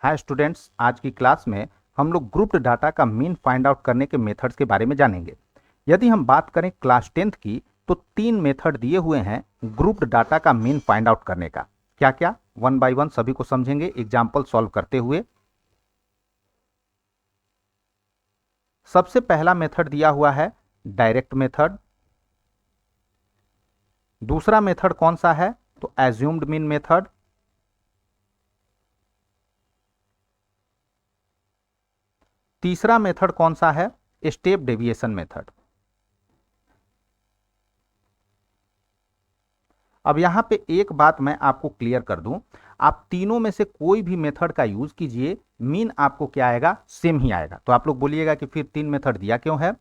Hi students, आज की class में हम लोग ग्रुप्ड डाटा का मीन फाइंड आउट करने के मेथड्स के बारे में जानेंगे। यदि हम बात करें क्लास 10th की, तो 3 मेथड दिए हुए हैं ग्रुप्ड डाटा का मीन फाइंड आउट करने का। क्या क्या, वन बाय वन सभी को समझेंगे एग्जाम्पल सॉल्व करते हुए। सबसे पहला मेथड दिया हुआ है डायरेक्ट मेथड। दूसरा मेथड कौन सा है, तो एज्यूम्ड मीन मेथड। तीसरा मेथड कौन सा है, स्टेप डेविएशन मेथड। अब यहां पे एक बात मैं आपको क्लियर कर दूं, आप तीनों में से कोई भी मेथड का यूज कीजिए, मीन आपको क्या आएगा, सेम ही आएगा। तो आप लोग बोलिएगा कि फिर 3 मेथड दिया क्यों है।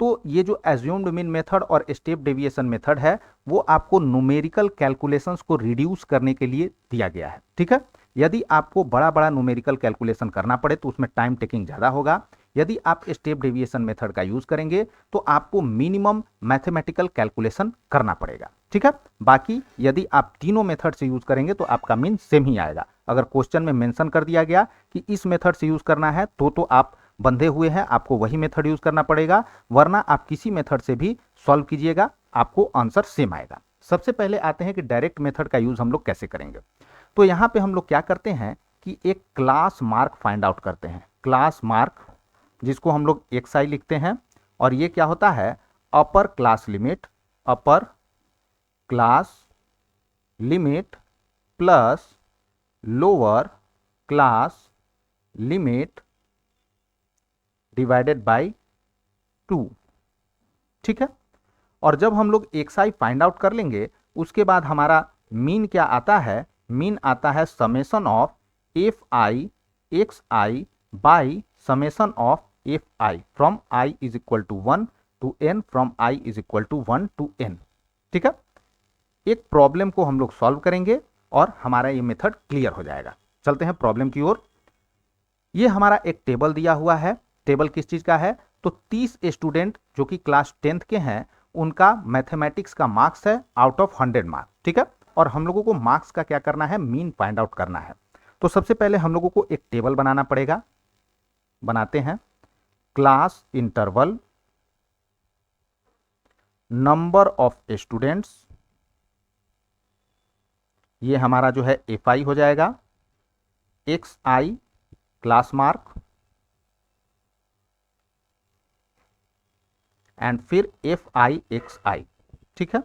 तो ये जो एज्यूम्ड मीन मेथड और स्टेप डेविएशन मेथड है, वो आपको न्यूमेरिकल कैलकुलेशंस को रिड्यूस करने के लिए दिया गया है। ठीक है, यदि आपको बड़ा बड़ा न्यूमेरिकल कैलकुलेशन करना पड़े तो उसमें टाइम टेकिंग ज़्यादा होगा। यदि आप स्टेप डेविएशन मेथड का यूज करेंगे तो आपको मिनिमम मैथमेटिकल कैलकुलेशन करना पड़ेगा। ठीक है, बाकी यदि आप तीनों मेथड से यूज करेंगे तो आपका मीन सेम ही आएगा। अगर क्वेश्चन में मेंशन कर दिया गया कि इस मेथड से यूज करना है तो आप बंधे हुए हैं, आपको वही मेथड यूज करना पड़ेगा, वरना आप किसी मेथड से भी सॉल्व कीजिएगा, आपको आंसर सेम आएगा। सबसे पहले आते हैं कि डायरेक्ट मेथड का यूज हम लोग कैसे करेंगे। तो यहां पे हम लोग क्या करते हैं कि एक क्लास मार्क फाइंड आउट करते हैं। क्लास मार्क, जिसको हम लोग XI लिखते हैं, और ये क्या होता है, upper class limit, upper class limit plus lower class limit divided by 2। ठीक है, और जब हम लोग XI फाइंड आउट कर लेंगे, उसके बाद हमारा मीन क्या आता है, मीन आता है summation of FI XI by summation of FI from I is equal to 1 to N, from I is equal to 1 to N। ठीक है, एक प्रॉब्लम को हम लोग सॉल्व करेंगे और हमारा ये मेथड क्लियर हो जाएगा। चलते हैं प्रॉब्लम की ओर। ये हमारा एक टेबल दिया हुआ है। टेबल किस चीज का है, तो 30 स्टूडेंट जो कि क्लास 10th के हैं, उनका मैथमेटिक्स का मार्क्स है आउट ऑफ 100 मार्क्स। ठीक है, और हम लोगों को मार्क्स का क्या करना है, मीन फाइंड आउट करना है। तो सबसे पहले हम लोगों को एक टेबल बनाना पड़ेगा। बनाते हैं, class interval number of students, ये हमारा जो है FI हो जाएगा, XI क्लास मार्क, एंड फिर FI XI। ठीक है,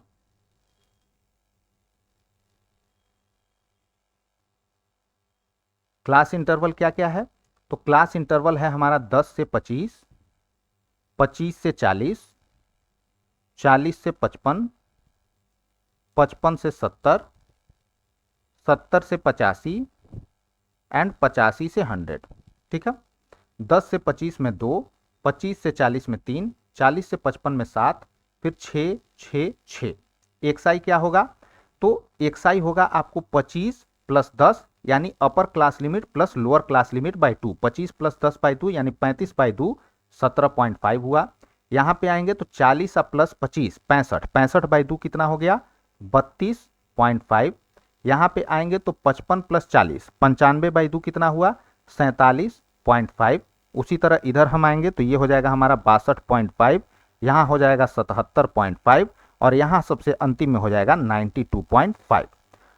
क्लास इंटरवल क्या क्या है, तो क्लास इंटरवल है हमारा 10 से 25, 25 से 40, 40 से 55, 55 से 70, 70 से 85 एंड 85 से 100। ठीक है, 10 से 25 में 2, 25 से 40 में 3, 40 से 55 में 7, फिर 6 6 6। XI क्या होगा, तो XI होगा आपको 25 प्लस 10 यानी upper class limit plus lower class limit by 2। 25 plus 10 by 2 यानी 35 बाई 2 17.5 हुआ। यहां पे आएंगे तो 40 प्लस 25 65, 65 बाई 2 कितना हो गया, 32.5। यहां पे आएंगे तो 55 प्लस 40 95 बाई 2 कितना हुआ, 47.5। उसी तरह इधर हम आएंगे तो ये हो जाएगा हमारा 62.5, यहाँ हो जाएगा 77.5, और यहाँ सबसे अंतिम में हो जाएगा 92.5।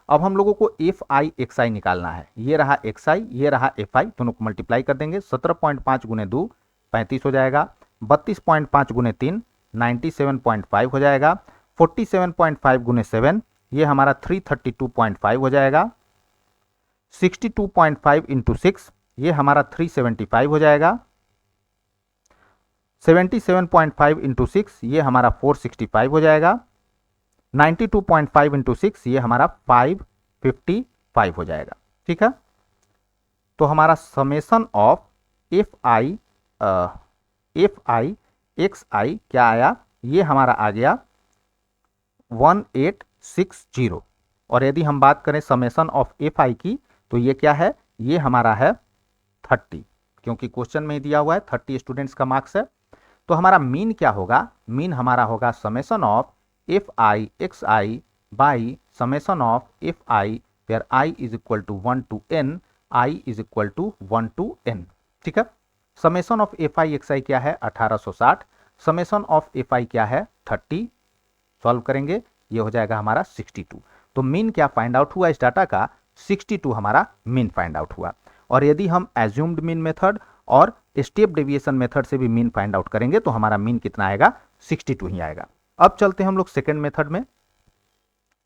अब हम लोगों को FI XI निकालना है। ये रहा XI, ये रहा FI, दोनों को मल्टीप्लाई कर देंगे। 17.5 गुने 2 35 हो जाएगा, 32.5 गुने 3 97.5 हो जाएगा, 47.5 गुने 7 ये हमारा 332.5 हो जाएगा, 62.5 इंटू 6 ये हमारा 375 हो जाएगा, 77.5 इंटू 6 ये हमारा 465 हो जाएगा, 92.5 इंटू 6 ये हमारा 555 हो जाएगा। ठीक है, तो हमारा समेशन ऑफ FI XI क्या आया, ये हमारा आ गया 1860। और यदि हम बात करें समेशन ऑफ FI की, तो ये क्या है, ये हमारा है 30, क्योंकि क्वेश्चन में दिया हुआ है 30 स्टूडेंट्स का मार्क्स है। तो हमारा मीन क्या होगा, मीन हमारा होगा summation of FI XI by summation of FI where I is equal to 1 to N i is equal to 1 to N. ठीक है, summation of F i x i क्या है 1860, समेशन ऑफ एफ आई क्या है 30, solve करेंगे ये हो जाएगा हमारा 62। तो मीन क्या फाइंड आउट हुआ इस डाटा का, 62 हमारा मीन फाइंड आउट हुआ। और यदि हम एज्यूम्ड मीन मेथड और स्टेप डेविएशन मेथड से भी मीन फाइंड आउट करेंगे तो हमारा मीन कितना आएगा, 62 ही आएगा। अब चलते हैं हम लोग सेकेंड मेथड में,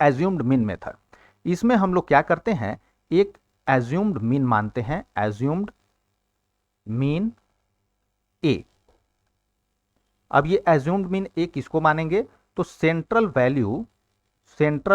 एज्यूम्ड मीन मेथड। इसमें हम लोग क्या करते हैं, एक एज्यूम्ड मीन मानते हैं, एज्यूम्ड मीन ए। अब ये एज्यूम्ड मीन ए किसको मानेंगे, तो सेंट्रल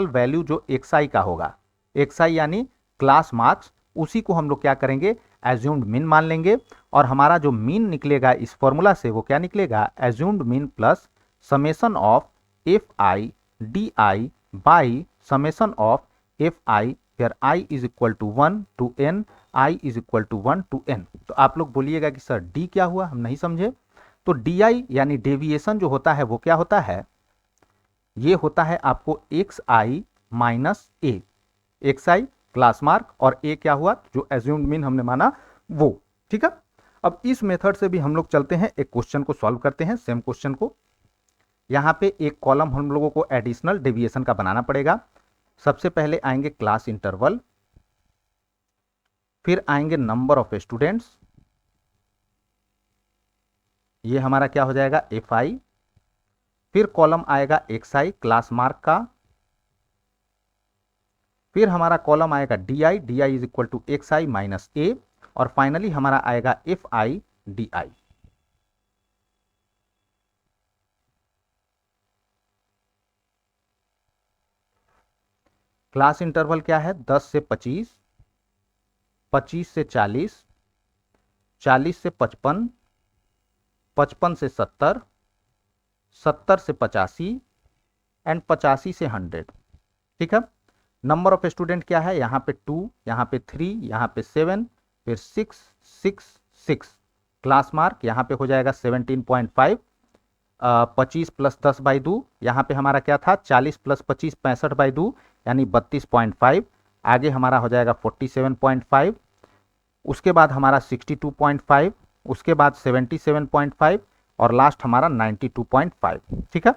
वैल्यू जो एक्सआई का होगा, एक्सआई यानी क्लास मार्क्स, उसी को हम लोग क्या करेंगे, एज्यूम्ड मीन मान लेंगे। और हमारा जो मीन निकलेगा इस फॉर्मूला से वो क्या निकलेगा, assumed mean plus summation of F I D I by summation of F I where I is equal to 1 to N, I is equal to 1 to N. तो आप लोग बोलिएगा कि सर डी क्या हुआ, हम नहीं समझे। तो डी आई यानी डेविएशन जो होता है वो क्या होता है, ये होता है आपको x i minus A, x I class mark और ए क्या हुआ जो एज्यूम्ड मीन हमने माना वो। ठीक है, अब इस मेथड से भी हम लोग चलते हैं, एक क्वेश्चन को सॉल्व करते हैं, सेम क्वेश्चन को। यहां पे एक कॉलम हम लोगों को एडिशनल डेविएशन का बनाना पड़ेगा। सबसे पहले आएंगे क्लास इंटरवल, फिर आएंगे नंबर ऑफ स्टूडेंट्स, ये हमारा क्या हो जाएगा एफ आई, फिर कॉलम आएगा एक्स आई क्लास मार्क का, फिर हमारा कॉलम आएगा d i is equal to x i minus A, और फाइनली हमारा आएगा f I D i. Class interval क्या है 10 से 25, 25 से 40, 40 से 55, 55 से 70, 70 से 85 एंड 85 से 100। ठीक है, नंबर ऑफ स्टूडेंट क्या है, यहाँ पे 2, यहाँ पे 3, यहाँ पे 7, फिर 6 6 6। क्लास मार्क यहाँ पे हो जाएगा 17.5, 25 प्लस 10 बाई 2, यहाँ पे हमारा क्या था 40 प्लस 25 65 बाई 2 यानी 32.5, आगे हमारा हो जाएगा 47.5, उसके बाद हमारा 62.5, उसके बाद 77.5 और लास्ट हमारा 92.5। ठीक है,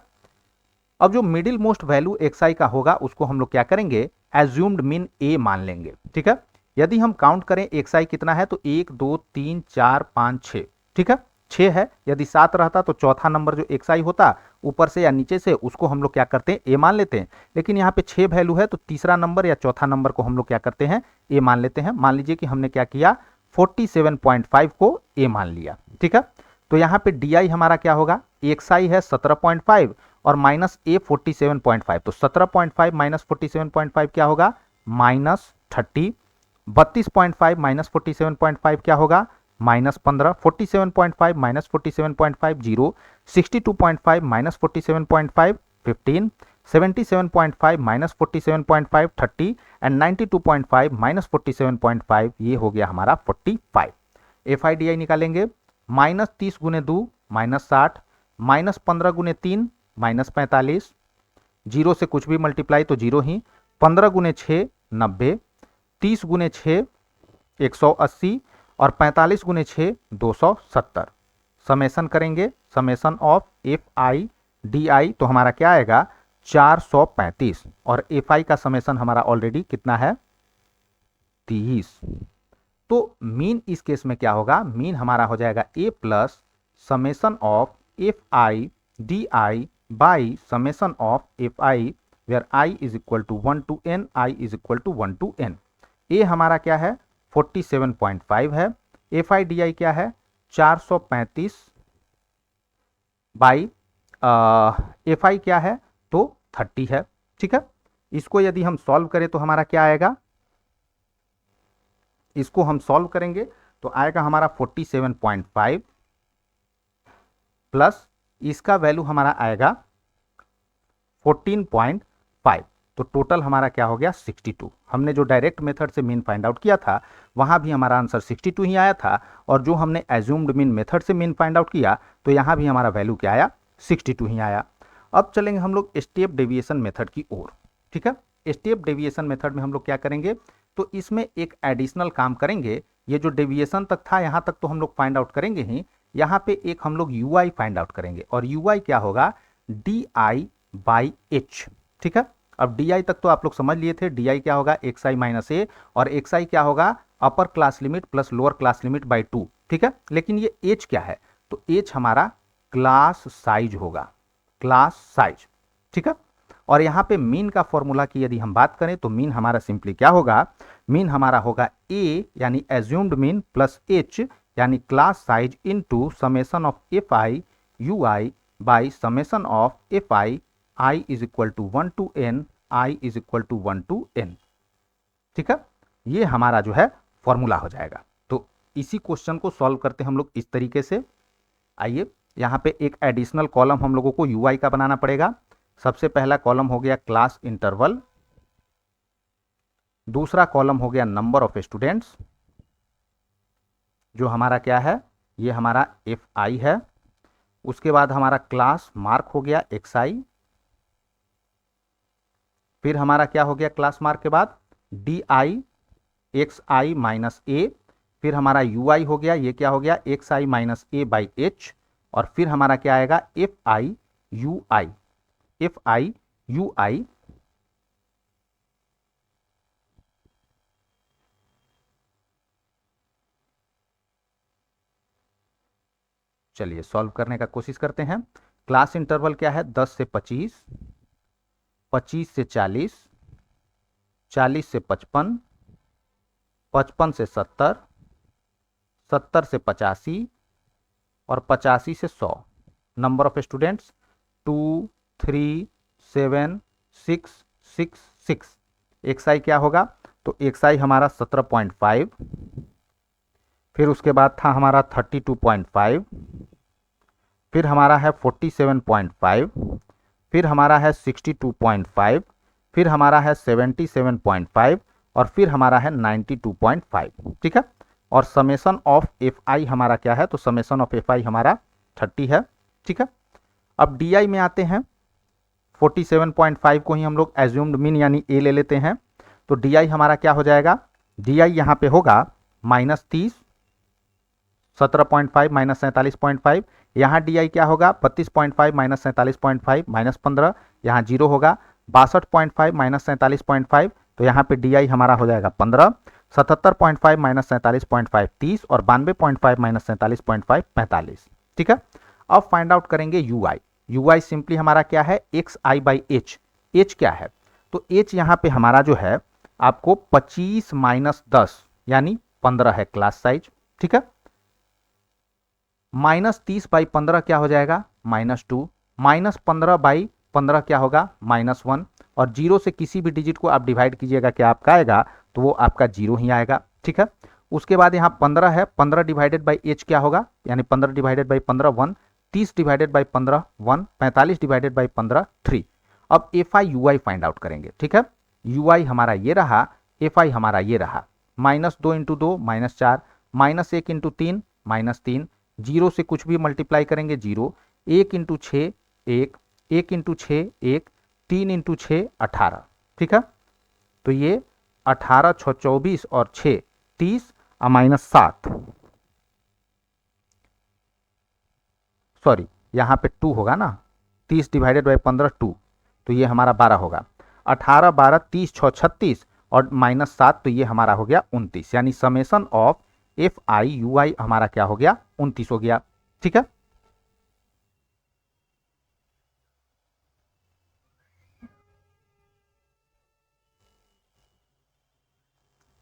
अब जो मिडिल मोस्ट वैल्यू एक्स आई का होगा उसको हम लोग क्या करेंगे, एज्यूम्ड मीन ए मान लेंगे। ठीक है, यदि हम काउंट करें एक्स आई कितना है तो 1 2 3 4 5 6। ठीक है, 6 है, यदि 7 रहता तो चौथा नंबर जो एक्स आई होता ऊपर से या नीचे से उसको हम लोग क्या करते हैं ए मान लेते हैं, लेकिन यहाँ पे 6 वैल्यू है तो तीसरा नंबर या चौथा नंबर को हम लोग क्या करते हैं ए मान लेते हैं। मान लीजिए कि हमने क्या किया 47.5 को ए मान लिया। ठीक है, तो यहाँ पे डी आई हमारा क्या होगा, एक्स आई है 17.5 और माइनस ए 47.5, तो 17.5 माइनस 47.5 क्या होगा माइनस 30, 32.5 माइनस 47.5 क्या होगा minus 15, 47.5 minus 47.5 0, 62.5 minus 47.5 15, 77.5 minus 47.5 30 and 92.5 minus 47.5, ये हो गया हमारा 45। एफ आई डी आई निकालेंगे, माइनस 30 गुने 2 माइनस 60, माइनस 15 गुने 3 माइनस 45, जीरो से कुछ भी मल्टीप्लाई तो जीरो ही, 15 गुने 6 90, 30 गुने 6 180 और 45 गुने 6 270। समेशन करेंगे, summation of F I D I तो हमारा क्या आएगा 435 और एफ आई का समेशन हमारा ऑलरेडी कितना है 30। तो मीन इस केस में क्या होगा, मीन हमारा हो जाएगा A plus summation of F I D I by summation of F I where I is equal to 1 to N, I is equal to 1 to n. A हमारा क्या है 47.5 है, एफ आई डी आई क्या है 435 by F I क्या है तो 30 है। ठीक है, इसको यदि हम सॉल्व करें तो हमारा क्या आएगा, इसको हम सॉल्व करेंगे तो आएगा हमारा 47.5 प्लस इसका वैल्यू हमारा आएगा 14.5, तो टोटल हमारा क्या हो गया 62। हमने जो डायरेक्ट मेथड से मीन फाइंड आउट किया था वहां भी हमारा आंसर 62 ही आया था, और जो हमने एज्यूम्ड मीन मेथड से मीन फाइंड आउट किया तो यहां भी हमारा वैल्यू क्या आया 62 ही आया। अब चलेंगे हम लोग स्टेप डेविएशन मेथड की ओर। ठीक है, स्टेप डेविएशन मेथड में हम लोग क्या करेंगे तो इसमें एक एडिशनल काम करेंगे। ये जो डेविएशन तक था यहाँ तक तो हम लोग फाइंड आउट करेंगे ही, यहाँ पे एक हम लोग यू आई फाइंड आउट करेंगे, और यू आई क्या होगा, डी आई बाई एच। ठीक है, अब डी आई तक तो आप लोग समझ लिए थे, डी आई क्या होगा, एक्स आई माइनस ए, और एक्स आई क्या होगा, upper class limit plus lower class limit by 2। ठीक है, लेकिन ये एच क्या है, तो एच हमारा क्लास साइज होगा, क्लास साइज। ठीक है, और यहाँ पे मीन का फॉर्मूला की यदि हम बात करें तो मीन हमारा सिंपली क्या होगा, मीन हमारा होगा ए यानी एज्यूम्ड मीन प्लस एच यानी class size into summation of F I you I by summation of F I I is equal to 1 to N, I is equal to 1 to N. ठीक है, ये हमारा जो है formula हो जाएगा। तो इसी क्वेश्चन को सॉल्व करते हम लोग इस तरीके से। आइए, यहाँ पे एक एडिशनल कॉलम हम लोगों को यू आई का बनाना पड़ेगा। सबसे पहला कॉलम हो गया क्लास इंटरवल, दूसरा कॉलम हो गया नंबर ऑफ स्टूडेंट्स, जो हमारा क्या है, ये हमारा एफ आई है। उसके बाद हमारा क्लास मार्क हो गया एक्स आई, फिर हमारा क्या हो गया क्लास मार्क के बाद d i x i minus A, फिर हमारा यू आई हो गया, ये क्या हो गया, x i minus A by h, और फिर हमारा क्या आएगा, f I you i, f I you i. चलिए सॉल्व करने का कोशिश करते हैं। क्लास इंटरवल क्या है, 10 से 25, 25 से 40, 40 से 55, 55 से 70, 70 से 85 और 85 से 100। Number of students 2 3 7 6 6 6। X i क्या होगा, तो एक्स आई हमारा 17.5, फिर उसके बाद था हमारा 32.5, फिर हमारा है 47.5, फिर हमारा है 62.5, फिर हमारा है 77.5 और फिर हमारा है 92.5। ठीक है, और समेशन ऑफ एफ आई हमारा क्या है, तो समेशन ऑफ एफ आई हमारा 30 है। ठीक है, अब डी आई में आते हैं। 47.5 को ही हम लोग एज्यूम्ड मीन यानी ए ले लेते हैं, तो डी आई हमारा क्या हो जाएगा, डी आई यहाँ पे होगा -30, 17.5 माइनस 47.5, यहाँ डी आई क्या होगा, 32.5 माइनस 47.5 -15, यहाँ 0 होगा, 62.5 माइनस 47.5, तो यहाँ पे डी आई हमारा हो जाएगा 15, 77.5 माइनस 47.5 30 और 92.5 माइनस 47.5 45। ठीक है, अब फाइंड आउट करेंगे you I. You I simply हमारा क्या है, x I by H. H क्या है, तो एच यहाँ पे हमारा जो है आपको 25 माइनस 10 यानी 15 है क्लास साइज। ठीक है, -30/15 क्या हो जाएगा, -2, -15/15 क्या होगा, -1, और 0 से किसी भी डिजिट को आप डिवाइड कीजिएगा क्या आपका आएगा, तो वो आपका 0 ही आएगा। ठीक है, उसके बाद यहाँ 15 है, 15 डिवाइडेड बाई एच क्या होगा, यानी 15 divided by 15 1, 30 divided by 15 1, 45 divided by 15 3। अब F I you I find out करेंगे। ठीक है, यू आई हमारा ये रहा, एफ आई हमारा ये रहा, -2 इंटू 2 -4, -1 इंटू 3 -3, 0 से कुछ भी मल्टीप्लाई करेंगे 0, 1 इंटू 6 1, 1 इंटू 6 1, 3 इंटू 6 18। ठीक है, तो ये 18 6 24 और 6 30 -7, सॉरी यहाँ पे 2 होगा ना, 30 डिवाइडेड बाई 15 2, तो ये हमारा 12 होगा, 18 12 30 6 36 और -7, तो ये हमारा हो गया 29, यानी summation of F I you i हमारा क्या हो गया, 29 हो गया। ठीक है,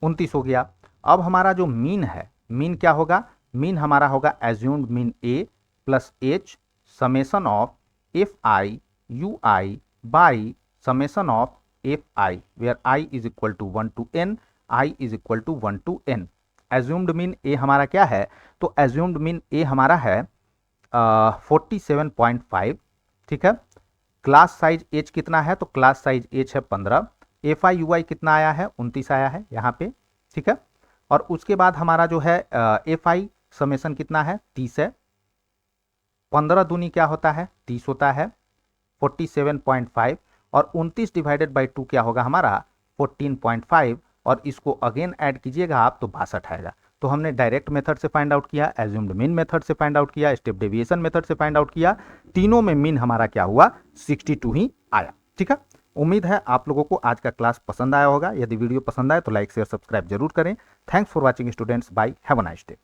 उनतीस हो गया। अब हमारा जो मीन है, मीन क्या होगा, मीन हमारा होगा assumed mean A plus h summation of F I you I by summation of F I, where I is equal to 1 to N, I is equal to 1 to n. Assumed mean A हमारा क्या है, तो assumed mean A हमारा है 47.5। ठीक है, class size H कितना है, तो क्लास साइज एच है 15, एफ आई यू आई कितना आया है, 29 आया है यहाँ पे। ठीक है, और उसके बाद हमारा जो है एफ आई समेशन कितना है, 30 है, 15 दूनी क्या होता है, 30 होता है, 47.5 और 29 डिवाइडेड बाई 2 क्या होगा हमारा 14.5 और इसको अगेन ऐड कीजिएगा आप तो 62 आएगा। तो हमने डायरेक्ट मेथड से फाइंड आउट किया, एज्यूम्ड मीन मेथड से फाइंड आउट किया, स्टेप डेविएशन मेथड से फाइंड आउट किया, तीनों में मीन हमारा क्या हुआ 62 ही आया। ठीक है, उम्मीद है आप लोगों को आज का क्लास पसंद आया होगा। यदि वीडियो पसंद आए तो लाइक शेयर सब्सक्राइब जरूर करें। Thanks for watching students, bye, have a nice day.